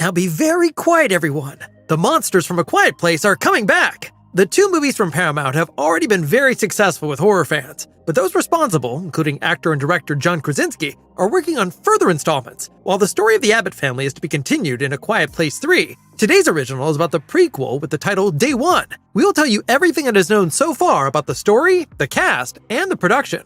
Now be very quiet, everyone. The monsters from A Quiet Place are coming back. The two movies from Paramount have already been very successful with horror fans, but those responsible, including actor and director John Krasinski, are working on further installments. While the story of the Abbott family is to be continued in A Quiet Place 3, today's original is about the prequel with the title Day One. We will tell you everything that is known so far about the story, the cast, and the production.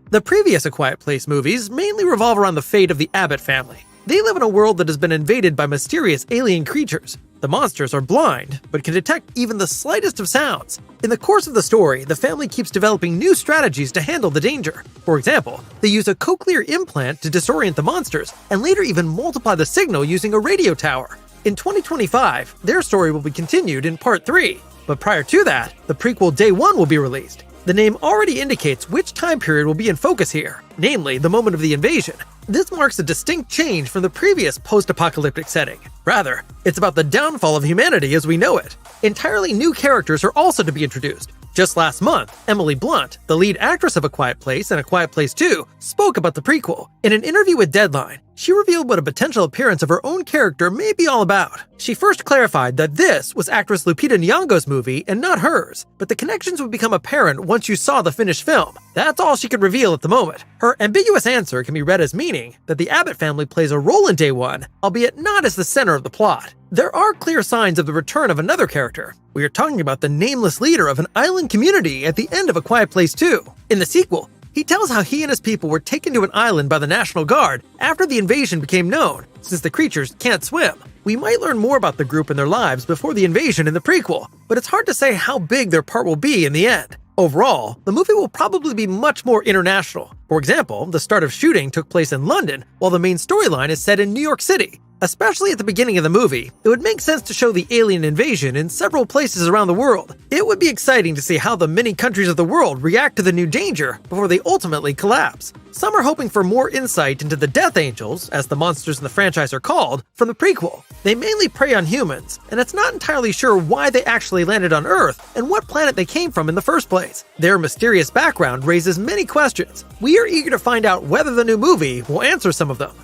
The previous A Quiet Place movies mainly revolve around the fate of the Abbott family. They live in a world that has been invaded by mysterious alien creatures. The monsters are blind, but can detect even the slightest of sounds. In the course of the story, the family keeps developing new strategies to handle the danger. For example, they use a cochlear implant to disorient the monsters, and later even multiply the signal using a radio tower. In 2025, their story will be continued in Part 3. But prior to that, the prequel Day One will be released. The name already indicates which time period will be in focus here, namely the moment of the invasion. This marks a distinct change from the previous post-apocalyptic setting. Rather, it's about the downfall of humanity as we know it. Entirely new characters are also to be introduced. Just last month, Emily Blunt, the lead actress of A Quiet Place and A Quiet Place 2, spoke about the prequel. In an interview with Deadline, she revealed what a potential appearance of her own character may be all about. She first clarified that this was actress Lupita Nyong'o's movie and not hers, but the connections would become apparent once you saw the finished film. That's all she could reveal at the moment. Her ambiguous answer can be read as meaning that the Abbott family plays a role in Day One, albeit not as the center of the plot. There are clear signs of the return of another character. We are talking about the nameless leader of an island community at the end of A Quiet Place 2. In the sequel, he tells how he and his people were taken to an island by the National Guard after the invasion became known, since the creatures can't swim. We might learn more about the group and their lives before the invasion in the prequel, but it's hard to say how big their part will be in the end. Overall, the movie will probably be much more international. For example, the start of shooting took place in London, while the main storyline is set in New York City. Especially at the beginning of the movie, it would make sense to show the alien invasion in several places around the world. It would be exciting to see how the many countries of the world react to the new danger before they ultimately collapse. Some are hoping for more insight into the Death Angels, as the monsters in the franchise are called, from the prequel. They mainly prey on humans, and it's not entirely sure why they actually landed on Earth and what planet they came from in the first place. Their mysterious background raises many questions. We are eager to find out whether the new movie will answer some of them.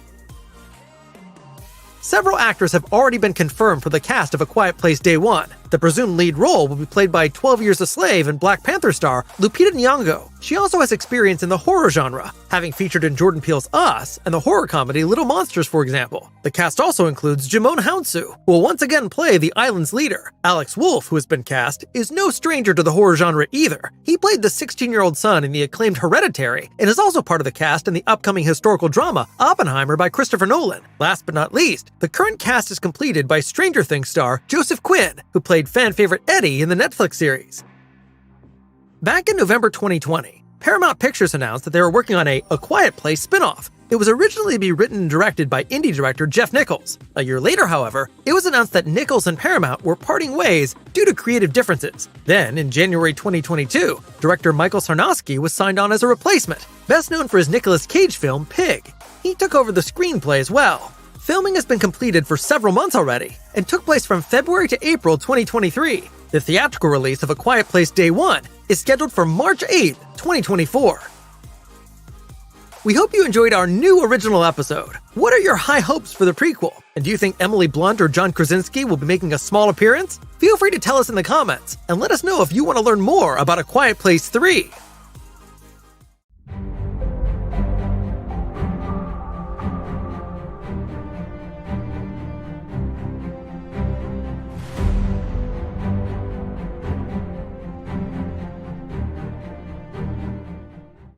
Several actors have already been confirmed for the cast of A Quiet Place Day One. The presumed lead role will be played by 12 Years a Slave and Black Panther star Lupita Nyong'o. She also has experience in the horror genre, having featured in Jordan Peele's Us and the horror comedy Little Monsters, for example. The cast also includes Jimon Hounsou, who will once again play the island's leader. Alex Wolff, who has been cast, is no stranger to the horror genre either. He played the 16-year-old son in the acclaimed Hereditary and is also part of the cast in the upcoming historical drama Oppenheimer by Christopher Nolan. Last but not least, the current cast is completed by Stranger Things star Joseph Quinn, who played fan favorite Eddie in the Netflix series. Back in November 2020, Paramount Pictures announced that they were working on a Quiet Place spin-off. It was originally to be written and directed by indie director Jeff Nichols. A year later, however, it was announced that Nichols and Paramount were parting ways due to creative differences. Then, in January 2022, director Michael Sarnowski was signed on as a replacement, best known for his Nicolas Cage film Pig. He took over the screenplay as well. Filming has been completed for several months already and took place from February to April 2023. The theatrical release of A Quiet Place Day One is scheduled for March 8th, 2024. We hope you enjoyed our new original episode. What are your high hopes for the prequel? And do you think Emily Blunt or John Krasinski will be making a small appearance? Feel free to tell us in the comments and let us know if you want to learn more about A Quiet Place 3.